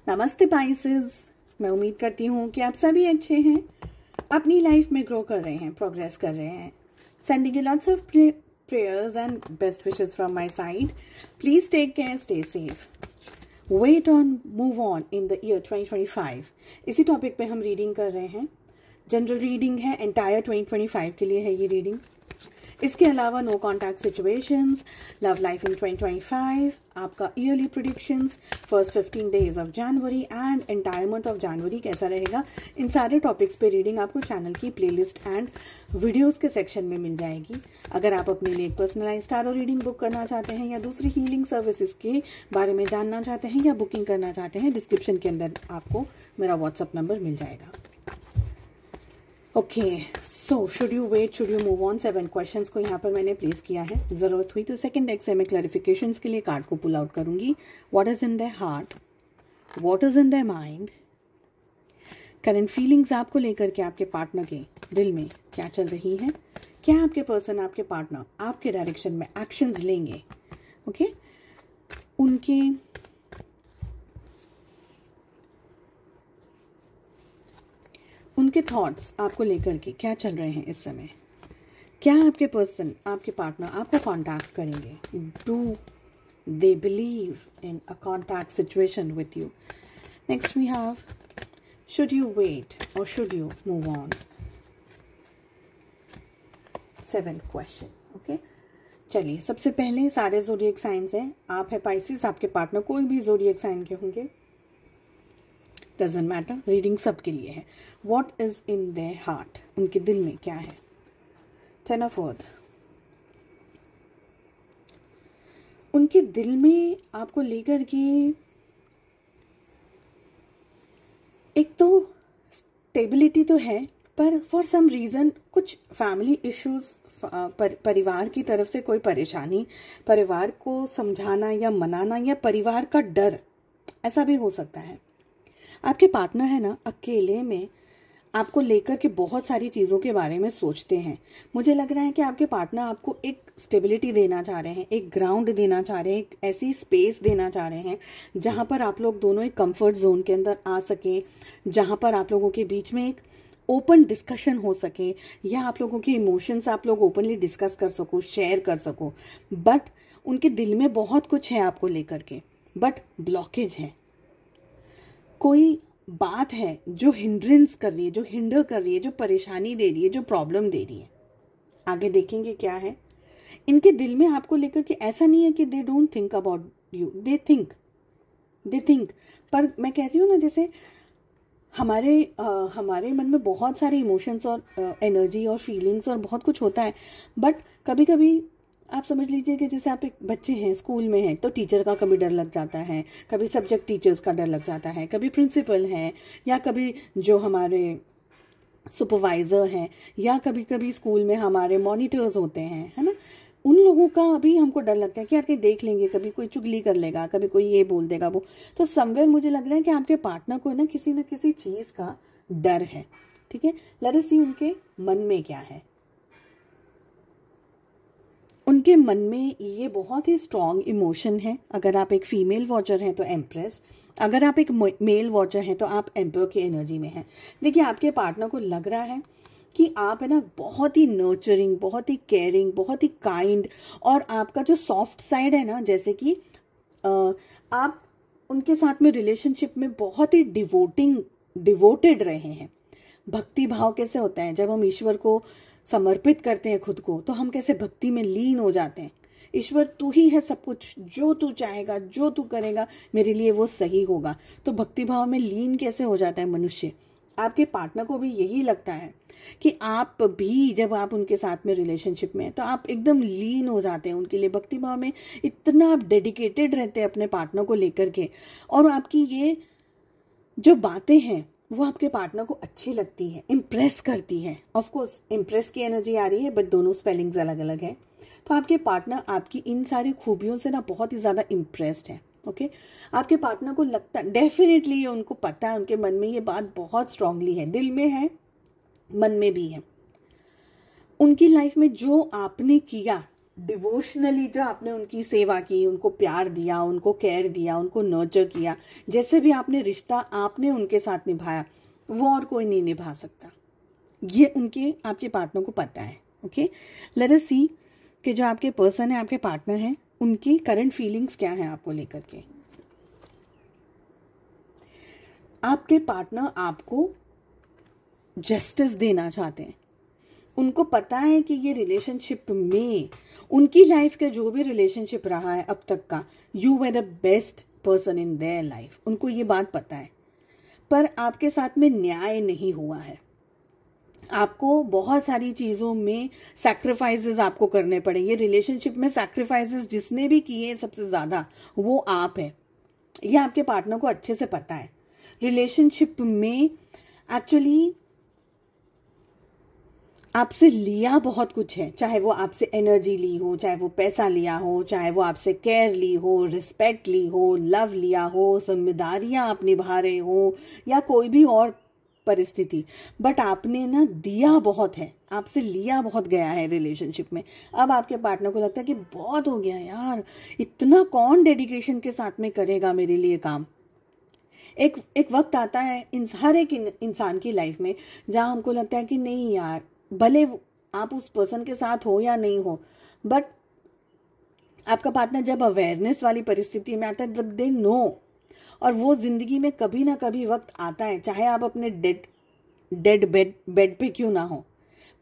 नमस्ते पाइसेस। मैं उम्मीद करती हूँ कि आप सभी अच्छे हैं, अपनी लाइफ में ग्रो कर रहे हैं, प्रोग्रेस कर रहे हैं। Sending you lots of prayers and best wishes from my side. Please take care, stay safe. Wait on, move on in the year 2025. इसी टॉपिक पे हम रीडिंग कर रहे हैं। जनरल रीडिंग है, एंटायर 2025 के लिए है ये रीडिंग। इसके अलावा no contact situations, love life in 2025, आपका yearly predictions, first 15 days of January and entire month of January कैसा रहेगा, इन सारे टॉपिक्स पे रीडिंग आपको चैनल की प्लेलिस्ट एंड वीडियोस के सेक्शन में मिल जाएगी। अगर आप अपने लिए एक पर्सनलाइज्ड टैरो रीडिंग बुक करना चाहते हैं या दूसरी हीलिंग सर्विसेज के बारे में जानना चाहते हैं या बुकिंग करना चाहते हैं, डिस्क्रिप्शन के अंदर आपको मेरा व्हाट्सअप नंबर मिल जाएगा। Okay, so should you wait, should you move on, 7 questions को यहाँ पर मैंने प्लेस किया है। जरूरत हुई तो सेकंड डेक से मैं क्लैरिफिकेशंस के लिए कार्ड को पुल आउट करूंगी। What is in their heart, what is in their mind, current feelings आपको लेकर के आपके पार्टनर के दिल में क्या चल रही है, क्या आपके पर्सन, आपके पार्टनर आपके डायरेक्शन में एक्शंस लेंगे। ओके, उनके थॉट्स आपको लेकर के क्या चल रहे हैं इस समय, क्या आपके पर्सन, आपके पार्टनर आपको कांटेक्ट करेंगे, do they believe in a contact situation with you. Next we have should you wait और should you move on, 7th question. Okay, चलिए सबसे पहले सारे जोडिएक साइंस हैं। आप है पाइसेस, आपके पार्टनर कोई भी जोडिएक साइन के होंगे, डजंट मैटर, रीडिंग सबके लिए है। What is in their heart, उनके दिल में क्या है। 10 ऑफ अर्थ, उनके दिल में आपको लेकर के एक तो स्टेबिलिटी तो है, पर फॉर सम रीजन कुछ फैमिली इश्यूज, परिवार की तरफ से कोई परेशानी, परिवार को समझाना या मनाना या परिवार का डर, ऐसा भी हो सकता है। आपके पार्टनर है ना, अकेले में आपको लेकर के बहुत सारी चीज़ों के बारे में सोचते हैं। मुझे लग रहा है कि आपके पार्टनर आपको एक स्टेबिलिटी देना चाह रहे हैं, एक ग्राउंड देना चाह रहे हैं, एक ऐसी स्पेस देना चाह रहे हैं जहाँ पर आप लोग दोनों एक कंफर्ट जोन के अंदर आ सकें, जहाँ पर आप लोगों के बीच में एक ओपन डिस्कशन हो सके, या आप लोगों के इमोशंस आप लोग ओपनली डिस्कस कर सको, शेयर कर सको। बट उनके दिल में बहुत कुछ है आपको लेकर के, बट ब्लॉकेज है, कोई बात है जो हिंड्रेंस कर रही है, जो हिंडर कर रही है, जो परेशानी दे रही है, जो प्रॉब्लम दे रही है। आगे देखेंगे क्या है इनके दिल में आपको लेकर के। ऐसा नहीं है कि they don't think about you, they think, पर मैं कहती हूँ ना, जैसे हमारे मन में बहुत सारे इमोशंस और एनर्जी और फीलिंग्स और बहुत कुछ होता है, बट कभी कभी आप समझ लीजिए कि जैसे आप एक बच्चे हैं, स्कूल में हैं, तो टीचर का कभी डर लग जाता है, कभी सब्जेक्ट टीचर्स का डर लग जाता है, कभी प्रिंसिपल हैं, या कभी जो हमारे सुपरवाइज़र हैं, या कभी कभी स्कूल में हमारे मॉनिटर्स होते हैं, है ना, उन लोगों का अभी हमको डर लगता है कि यार कहीं देख लेंगे, कभी कोई चुगली कर लेगा, कभी कोई ये बोल देगा वो। तो समवेयर मुझे लग रहा है कि आपके पार्टनर को ना किसी चीज़ का डर है। ठीक है, लेट अस सी उनके मन में क्या है। उनके मन में ये बहुत ही स्ट्रॉन्ग इमोशन है। अगर आप एक फीमेल वॉचर हैं तो एम्प्रेस, अगर आप एक मेल वॉचर हैं तो आप एम्पर की एनर्जी में हैं। देखिए, आपके पार्टनर को लग रहा है कि आप है ना बहुत ही नर्चरिंग, बहुत ही केयरिंग, बहुत ही काइंड, और आपका जो सॉफ्ट साइड है ना, जैसे कि आप उनके साथ में रिलेशनशिप में बहुत ही डिवोटेड रहे हैं। भक्ति भाव कैसे होता है, जब हम ईश्वर को समर्पित करते हैं खुद को, तो हम कैसे भक्ति में लीन हो जाते हैं। ईश्वर तू ही है सब कुछ, जो तू चाहेगा, जो तू करेगा मेरे लिए वो सही होगा। तो भक्ति भाव में लीन कैसे हो जाता है मनुष्य। आपके पार्टनर को भी यही लगता है कि आप भी जब आप उनके साथ में रिलेशनशिप में हैं तो आप एकदम लीन हो जाते हैं उनके लिए, भक्ति भाव में इतना आप डेडिकेटेड रहते हैं अपने पार्टनर को लेकर के। और आपकी ये जो बातें हैं वो आपके पार्टनर को अच्छी लगती है, इम्प्रेस करती है। ऑफ कोर्स इम्प्रेस की एनर्जी आ रही है, बट दोनों स्पेलिंग्स अलग अलग है। तो आपके पार्टनर आपकी इन सारी खूबियों से ना बहुत ही ज़्यादा इम्प्रेस्ड है। ओके, आपके पार्टनर को लगता, डेफिनेटली उनको पता है, उनके मन में ये बात बहुत स्ट्रांगली है, दिल में है, मन में भी है। उनकी लाइफ में जो आपने किया, डिवोशनली जो आपने उनकी सेवा की, उनको प्यार दिया, उनको केयर दिया, उनको नर्चर किया, जैसे भी आपने रिश्ता आपने उनके साथ निभाया, वो और कोई नहीं निभा सकता। ये उनके आपके पार्टनर को पता है। ओके, लेट अस सी कि जो आपके पर्सन है, आपके पार्टनर हैं, उनकी करंट फीलिंग्स क्या हैं आपको लेकर के। आपके पार्टनर आपको जस्टिस देना चाहते हैं। उनको पता है कि ये रिलेशनशिप में, उनकी लाइफ का जो भी रिलेशनशिप रहा है अब तक का, you were the best person in their life. उनको ये बात पता है, पर आपके साथ में न्याय नहीं हुआ है। आपको बहुत सारी चीज़ों में सैक्रिफाइसेस आपको करने पड़े। ये रिलेशनशिप में सैक्रिफाइसेस जिसने भी किए सबसे ज़्यादा वो आप है। ये आपके पार्टनर को अच्छे से पता है। रिलेशनशिप में एक्चुअली आपसे लिया बहुत कुछ है, चाहे वो आपसे एनर्जी ली हो, चाहे वो पैसा लिया हो, चाहे वो आपसे केयर ली हो, रिस्पेक्ट ली हो, लव लिया हो, जिम्मेदारियां आप निभा रहे हो, या कोई भी और परिस्थिति, बट आपने ना दिया बहुत है, आपसे लिया बहुत गया है रिलेशनशिप में। अब आपके पार्टनर को लगता है कि बहुत हो गया यार, इतना कौन डेडिकेशन के साथ में करेगा मेरे लिए काम। एक वक्त आता है हर एक इंसान की लाइफ में जहां हमको लगता है कि नहीं यार, भले आप उस पर्सन के साथ हो या नहीं हो, बट आपका पार्टनर जब अवेयरनेस वाली परिस्थिति में आता है, जब दे नो, और वो जिंदगी में कभी ना कभी वक्त आता है, चाहे आप अपने डेड बेड पे क्यों ना हो,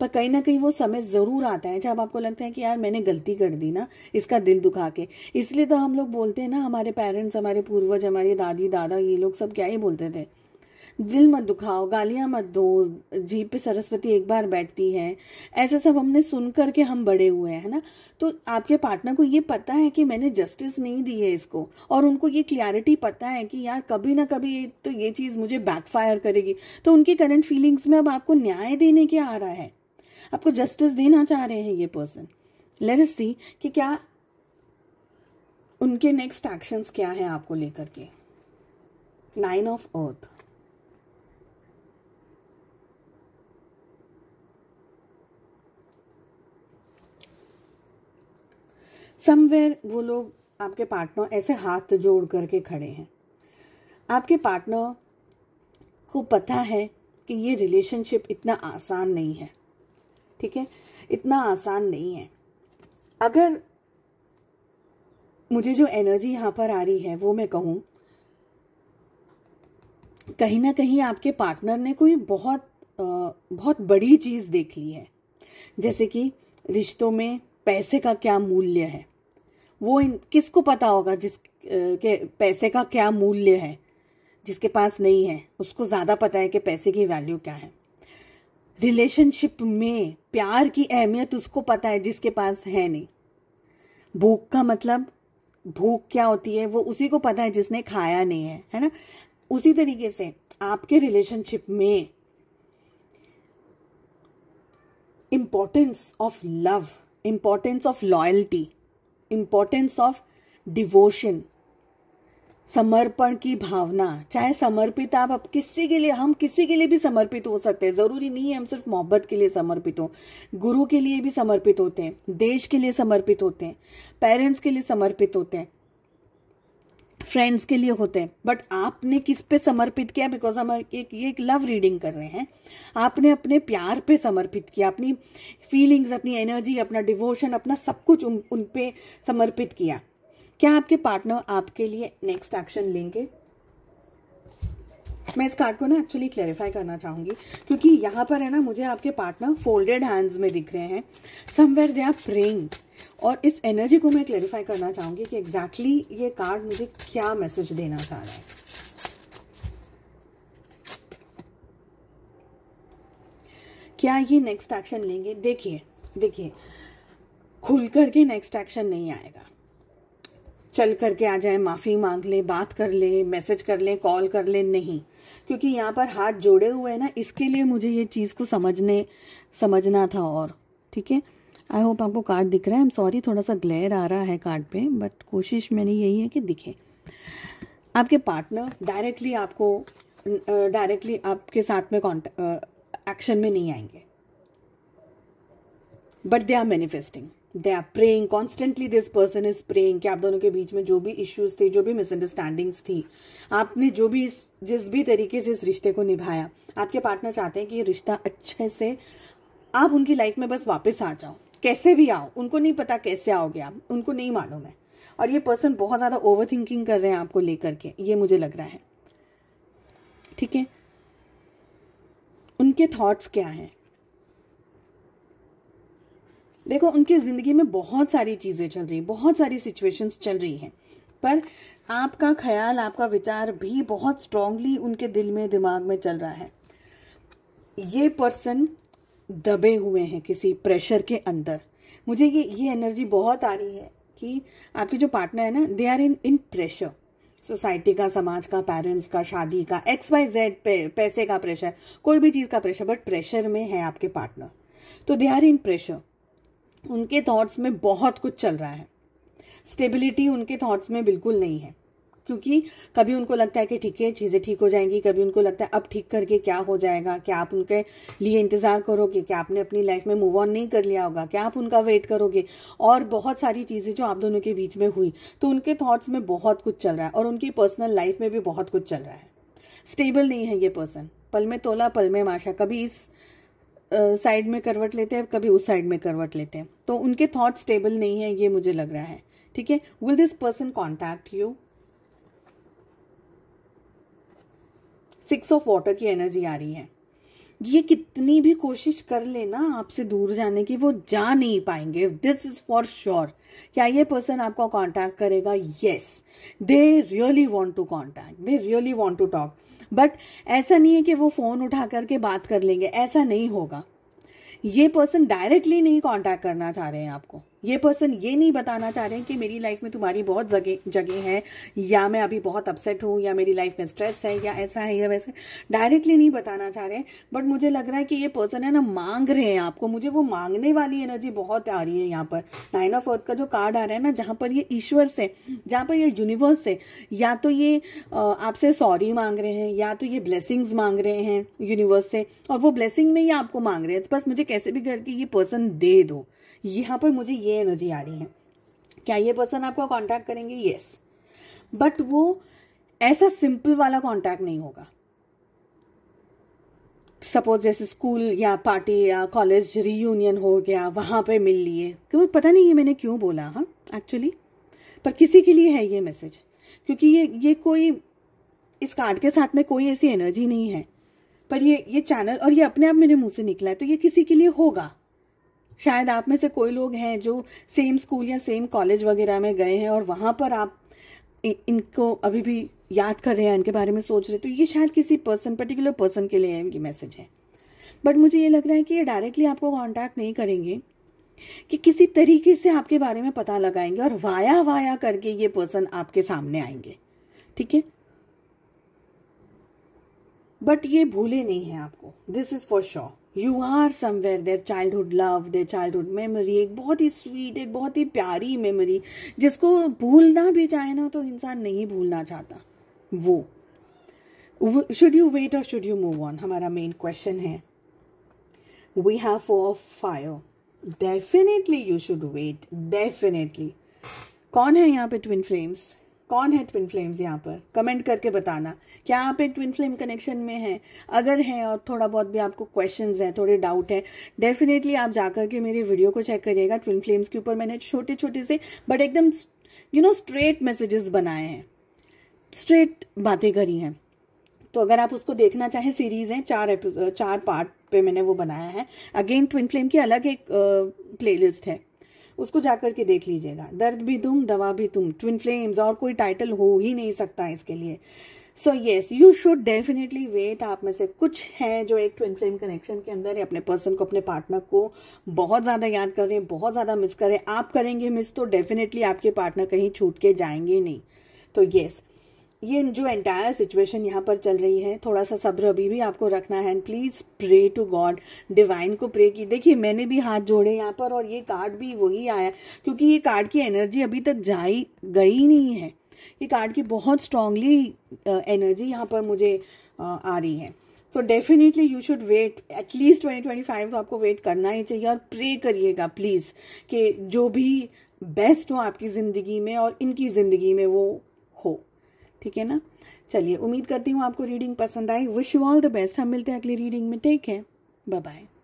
पर कहीं ना कहीं वो समय जरूर आता है जब आपको लगता है कि यार मैंने गलती कर दी ना, इसका दिल दुखा के। इसलिए तो हम लोग बोलते हैं ना, हमारे पेरेंट्स, हमारे पूर्वज, हमारी दादी दादा, ये लोग सब क्या ही बोलते थे, दिल मत दुखाओ, गालियां मत दो, जीभ पे सरस्वती एक बार बैठती है। ऐसा सब हमने सुन करके हम बड़े हुए हैं, है ना। तो आपके पार्टनर को ये पता है कि मैंने जस्टिस नहीं दी है इसको, और उनको ये क्लियरिटी पता है कि यार कभी ना कभी तो ये चीज़ मुझे बैकफायर करेगी। तो उनकी करंट फीलिंग्स में अब आपको न्याय देने क्या आ रहा है, आपको जस्टिस देना चाह रहे हैं ये पर्सन। लेट अस सी कि क्या उनके नेक्स्ट एक्शंस क्या हैं आपको लेकर के। 9 ऑफ अर्थ, समवेयर वो लोग, आपके पार्टनर ऐसे हाथ जोड़ करके खड़े हैं। आपके पार्टनर को पता है कि ये रिलेशनशिप इतना आसान नहीं है, ठीक है, इतना आसान नहीं है। अगर मुझे जो एनर्जी यहाँ पर आ रही है वो मैं कहूँ, कहीं ना कहीं आपके पार्टनर ने कोई बहुत बड़ी चीज़ देख ली है, जैसे कि रिश्तों में पैसे का क्या मूल्य है। वो किसको पता होगा के पैसे का क्या मूल्य है, जिसके पास नहीं है उसको ज़्यादा पता है कि पैसे की वैल्यू क्या है। रिलेशनशिप में प्यार की अहमियत उसको पता है जिसके पास है नहीं। भूख का मतलब, भूख क्या होती है वो उसी को पता है जिसने खाया नहीं है ना। उसी तरीके से आपके रिलेशनशिप में importance of love, importance of loyalty, importance of devotion, समर्पण की भावना, चाहे समर्पित आप किसी के लिए, हम किसी के लिए भी समर्पित हो सकते हैं, जरूरी नहीं है हम सिर्फ मोहब्बत के लिए समर्पित हो, गुरु के लिए भी समर्पित होते हैं, देश के लिए समर्पित होते हैं, पेरेंट्स के लिए समर्पित होते हैं, फ्रेंड्स के लिए होते हैं। बट आपने किस पे समर्पित किया, बिकॉज हम एक लव रीडिंग कर रहे हैं, आपने अपने प्यार पे समर्पित किया, अपनी फीलिंग्स, अपनी एनर्जी, अपना डिवोशन, अपना सब कुछ उन पे समर्पित किया। क्या आपके पार्टनर आपके लिए नेक्स्ट एक्शन लेंगे? मैं इस कार्ड को ना एक्चुअली क्लैरिफाई करना चाहूंगी, क्योंकि यहाँ पर है ना, मुझे आपके पार्टनर फोल्डेड हैंड्स में दिख रहे हैं, समवेयर दे आर प्रेइंग, और इस एनर्जी को मैं क्लैरिफाई करना चाहूंगी कि एग्जैक्टली ये कार्ड मुझे क्या मैसेज देना चाह रहा है। क्या ये नेक्स्ट एक्शन लेंगे? देखिए खुल करके नेक्स्ट एक्शन नहीं आएगा, चल करके आ जाए, माफी मांग ले, बात कर ले, मैसेज कर ले, कॉल कर ले, नहीं, क्योंकि यहाँ पर हाथ जोड़े हुए हैं ना, इसके लिए मुझे ये चीज़ को समझना था। और ठीक है, आई होप आपको कार्ड दिख रहा है। आई एम सॉरी, थोड़ा सा ग्लेयर आ रहा है कार्ड पे, बट कोशिश मेरी यही है कि दिखे। आपके पार्टनर डायरेक्टली आपके साथ में एक्शन में नहीं आएंगे, but they are manifesting. They are praying constantly, this person is praying कि आप दोनों के बीच में जो भी इश्यूज थे, जो भी मिसअंडरस्टैंडिंग्स थी, आपने जो भी जिस भी तरीके से इस रिश्ते को निभाया, आपके पार्टनर चाहते हैं कि ये रिश्ता अच्छे से आप उनकी लाइफ में बस वापस आ जाओ, कैसे भी आओ, उनको नहीं पता कैसे आओगे आप, उनको नहीं मालूम है। और ये पर्सन बहुत ज़्यादा ओवर थिंकिंग कर रहे हैं आपको लेकर के, ये मुझे लग रहा है। ठीक है, उनके थॉट्स क्या हैं? देखो, उनकी ज़िंदगी में बहुत सारी चीज़ें चल रही, बहुत सारी सिचुएशंस चल रही हैं, पर आपका ख्याल, आपका विचार भी बहुत स्ट्रांगली उनके दिल में, दिमाग में चल रहा है। ये पर्सन दबे हुए हैं किसी प्रेशर के अंदर। मुझे ये एनर्जी बहुत आ रही है कि आपके जो पार्टनर है ना, they are in pressure, society का, समाज का, पेरेंट्स का, शादी का, XYZ पैसे का प्रेशर, कोई भी चीज़ का प्रेशर, बट प्रेशर में है आपके पार्टनर। तो दे आर इन प्रेशर, उनके थॉट्स में बहुत कुछ चल रहा है, स्टेबिलिटी उनके थॉट्स में बिल्कुल नहीं है, क्योंकि कभी उनको लगता है कि ठीक है चीज़ें ठीक हो जाएंगी, कभी उनको लगता है अब ठीक करके क्या हो जाएगा, क्या आप उनके लिए इंतज़ार करोगे, क्या आपने अपनी लाइफ में मूव ऑन नहीं कर लिया होगा, क्या आप उनका वेट करोगे, और बहुत सारी चीज़ें जो आप दोनों के बीच में हुई। तो उनके थॉट्स में बहुत कुछ चल रहा है और उनकी पर्सनल लाइफ में भी बहुत कुछ चल रहा है। स्टेबल नहीं है ये पर्सन, पल में तोला पल में माशा, कभी इस साइड में करवट लेते हैं, कभी उस साइड में करवट लेते हैं। तो उनके थॉट स्टेबल नहीं है, ये मुझे लग रहा है। ठीक है, will this person contact you? 6 of water की एनर्जी आ रही है। ये कितनी भी कोशिश कर लेना आपसे दूर जाने की, वो जा नहीं पाएंगे, दिस इज फॉर श्योर। क्या ये पर्सन आपको कांटेक्ट करेगा? Yes, they really want to contact, they really want to talk, but ऐसा नहीं है कि वो फोन उठा करके बात कर लेंगे, ऐसा नहीं होगा। ये पर्सन डायरेक्टली नहीं कांटेक्ट करना चाह रहे हैं आपको। ये पर्सन ये नहीं बताना चाह रहे हैं कि मेरी लाइफ में तुम्हारी बहुत जगह है, या मैं अभी बहुत अपसेट हूँ, या मेरी लाइफ में स्ट्रेस है, या ऐसा है या वैसा। डायरेक्टली नहीं बताना चाह रहे हैं, बट मुझे लग रहा है कि ये पर्सन है ना, मांग रहे हैं आपको। मुझे वो मांगने वाली एनर्जी बहुत आ रही है यहाँ पर। 9 ऑफ अर्थ का जो कार्ड आ रहा है ना, जहाँ पर ये ईश्वर से, जहाँ पर ये यूनिवर्स से, या तो ये आपसे सॉरी मांग रहे हैं, या तो ये ब्लेसिंग्स मांग रहे हैं यूनिवर्स से, और वो ब्लेसिंग में ही आपको मांग रहे हैं। तो बस मुझे कैसे भी करके ये पर्सन दे दो, यहाँ पर मुझे ये एनर्जी आ रही है। क्या ये पर्सन आपको कांटेक्ट करेंगे? यस, बट वो ऐसा सिंपल वाला कांटेक्ट नहीं होगा। सपोज जैसे स्कूल या पार्टी या कॉलेज रियूनियन हो गया, वहां पे मिल लिए, क्योंकि पता नहीं ये मैंने क्यों बोला, हाँ एक्चुअली, पर किसी के लिए है ये मैसेज, क्योंकि ये कोई, इस कार्ड के साथ में कोई ऐसी एनर्जी नहीं है, पर ये चैनल, और ये अपने आप मेरे मुंह से निकला है, तो ये किसी के लिए होगा। शायद आप में से कोई लोग हैं जो सेम स्कूल या सेम कॉलेज वगैरह में गए हैं, और वहाँ पर आप इनको अभी भी याद कर रहे हैं, इनके बारे में सोच रहे हैं। तो ये शायद किसी पर्टिकुलर पर्सन के लिए ये मैसेज है। बट मुझे ये लग रहा है कि ये डायरेक्टली आपको कांटेक्ट नहीं करेंगे, कि किसी तरीके से आपके बारे में पता लगाएंगे, और वाया करके ये पर्सन आपके सामने आएंगे। ठीक है, बट ये भूले नहीं है आपको, this is for sure. You are somewhere, their childhood love, their childhood memory, एक बहुत ही स्वीट, एक बहुत ही प्यारी मेमोरी, जिसको भूलना भी चाहे ना तो इंसान नहीं भूलना चाहता। वो शुड यू वेट और शुड यू मूव ऑन, हमारा मेन क्वेश्चन है। We have 4 of fire, definitely you should wait, definitely. कौन है यहाँ पे ट्विन फ्लेम्स? कौन है ट्विन फ्लेम्स यहाँ पर? कमेंट करके बताना, क्या आप एक ट्विन फ्लेम कनेक्शन में हैं? अगर हैं और थोड़ा बहुत भी आपको क्वेश्चंस हैं, थोड़े डाउट है, डेफिनेटली आप जाकर के मेरे वीडियो को चेक करिएगा। ट्विन फ्लेम्स के ऊपर मैंने छोटे छोटे से बट एकदम स्ट्रेट मैसेजेस बनाए हैं, स्ट्रेट बातें करी हैं। तो अगर आप उसको देखना चाहें, सीरीज है, 4 पार्ट पे मैंने वो बनाया है। अगेन ट्विन फ्लेम की अलग एक प्लेलिस्ट है, उसको जाकर के देख लीजिएगा। दर्द भी तुम, दवा भी तुम, ट्विन फ्लेम्स, और कोई टाइटल हो ही नहीं सकता इसके लिए। So yes, you should definitely wait. आप में से कुछ हैं जो एक ट्विन फ्लेम कनेक्शन के अंदर है, अपने पर्सन को, अपने पार्टनर को बहुत ज़्यादा याद कर रहे हैं, बहुत ज़्यादा मिस कर रहे हैं। आप करेंगे मिस तो डेफिनेटली आपके पार्टनर कहीं छूट के जाएंगे नहीं। तो येस, ये जो एंटायर सिचुएशन यहाँ पर चल रही है, थोड़ा सा सब्र अभी भी आपको रखना है। And please pray to God, divine को प्रे की। देखिए, मैंने भी हाथ जोड़े यहाँ पर, और ये कार्ड भी वही आया, क्योंकि ये कार्ड की एनर्जी अभी तक गई नहीं है। ये कार्ड की बहुत स्ट्रांगली एनर्जी यहाँ पर मुझे आ रही है। तो definitely you should wait at least 2025, तो आपको वेट करना ही चाहिए। और प्रे करिएगा प्लीज़ कि जो भी बेस्ट हो आपकी ज़िंदगी में और इनकी ज़िंदगी में वो हो, ठीक है ना। चलिए, उम्मीद करती हूँ आपको रीडिंग पसंद आई। Wish you all the best. हम मिलते हैं अगली रीडिंग में। Take care, bye bye.